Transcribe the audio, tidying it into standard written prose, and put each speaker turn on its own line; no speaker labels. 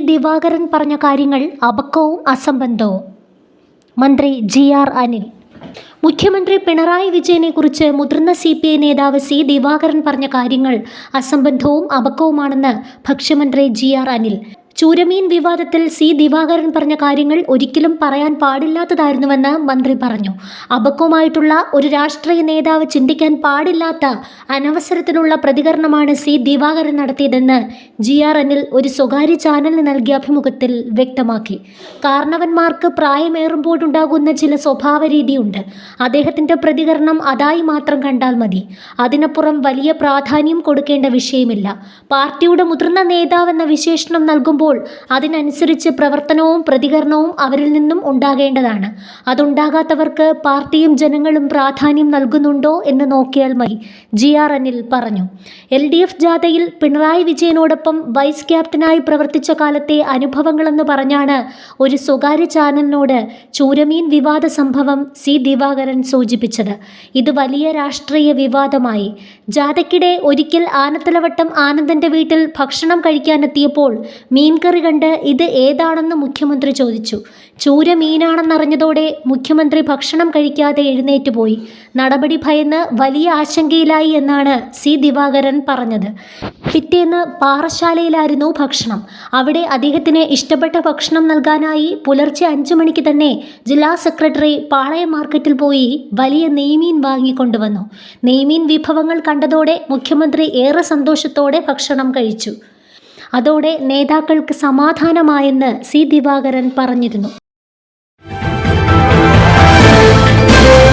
ദിവാകരൻ പറഞ്ഞ കാര്യങ്ങൾ അബദ്ധവും അസംബന്ധവും. മന്ത്രി GR അനിൽ. മുഖ്യമന്ത്രി പിണറായി വിജയനെക്കുറിച്ച് മുതിർന്ന CPI നേതാവ് ദിവാകരൻ പറഞ്ഞ കാര്യങ്ങൾ അസംബന്ധവും അബദ്ധവുമാണെന്ന് ഭക്ഷ്യമന്ത്രി GR അനിൽ. ചൂരമീൻ വിവാദത്തിൽ ദിവാകരൻ പറഞ്ഞ കാര്യങ്ങൾ ഒരിക്കലും പറയാൻ പാടില്ലാത്തതായിരുന്നുവെന്ന് മന്ത്രി പറഞ്ഞു. അബദ്ധമായിട്ടുള്ള ഒരു രാഷ്ട്രീയ നേതാവ് ചിന്തിക്കാൻ പാടില്ലാത്ത അനവസരത്തിലുള്ള പ്രതികരണമാണ് ദിവാകരൻ നടത്തിയതെന്ന് GR അനിൽ ഒരു സ്വകാര്യ ചാനലിന് നൽകിയ അഭിമുഖത്തിൽ വ്യക്തമാക്കി. കാരണവന്മാർക്ക് പ്രായമേറുമ്പോഴുണ്ടാകുന്ന ചില സ്വഭാവ രീതിയുണ്ട്. അദ്ദേഹത്തിൻ്റെ പ്രതികരണം അതായി മാത്രം കണ്ടാൽ മതി. അതിനപ്പുറം വലിയ പ്രാധാന്യം കൊടുക്കേണ്ട വിഷയമില്ല. പാർട്ടിയുടെ മുതിർന്ന നേതാവെന്ന വിശേഷണം നൽകുമ്പോൾ അതിനനുസരിച്ച് പ്രവർത്തനവും പ്രതികരണവും അവരിൽ നിന്നും ഉണ്ടാകേണ്ടതാണ്. അതുണ്ടാകാത്തവർക്ക് പാർട്ടിയും ജനങ്ങളും പ്രാധാന്യം നൽകുന്നുണ്ടോ എന്ന് നോക്കിയാൽ മതി, GR അനിൽ പറഞ്ഞു. LDF ജാഥയിൽ പിണറായി വിജയനോടൊപ്പം വൈസ് ക്യാപ്റ്റനായി പ്രവർത്തിച്ച കാലത്തെ അനുഭവങ്ങളെന്ന് പറഞ്ഞാണ് ഒരു സ്വകാര്യ ചാനലിനോട് ചൂരമീൻ വിവാദ സംഭവം ദിവാകരൻ സൂചിപ്പിച്ചത്. ഇത് വലിയ രാഷ്ട്രീയ വിവാദമായി. ജാഥയ്ക്കിടെ ഒരിക്കൽ ആനത്തലവട്ടം ആനന്ദൻ്റെ വീട്ടിൽ ഭക്ഷണം കഴിക്കാനെത്തിയപ്പോൾ മീൻകറി കണ്ട് ഇത് ഏതാണെന്ന് മുഖ്യമന്ത്രി ചോദിച്ചു. ചൂരമീനാണെന്നറിഞ്ഞതോടെ മുഖ്യമന്ത്രി ഭക്ഷണം കഴിക്കാതെ എഴുന്നേറ്റ് പോയി. നടപടി ഭയന്ന് വലിയ ആശങ്കയിലായി എന്നാണ് ദിവാകരൻ പറഞ്ഞത്. പിറ്റേന്ന് പാറശാലയിലായിരുന്നു ഭക്ഷണം. അവിടെ അദ്ദേഹത്തിന് ഇഷ്ടപ്പെട്ട ഭക്ഷണം നൽകാനായി പുലർച്ചെ 5 മണിക്ക് തന്നെ ജില്ലാ സെക്രട്ടറി പാളയം മാർക്കറ്റിൽ പോയി വലിയ നെയ്മീൻ വാങ്ങിക്കൊണ്ടുവന്നു. നെയ്മീൻ വിഭവങ്ങൾ കണ്ടതോടെ മുഖ്യമന്ത്രി ഏറെ സന്തോഷത്തോടെ ഭക്ഷണം കഴിച്ചു. അതോടെ നേതാക്കൾക്ക് സമാധാനമായെന്ന് ദിവാകരൻ പറഞ്ഞിരുന്നു.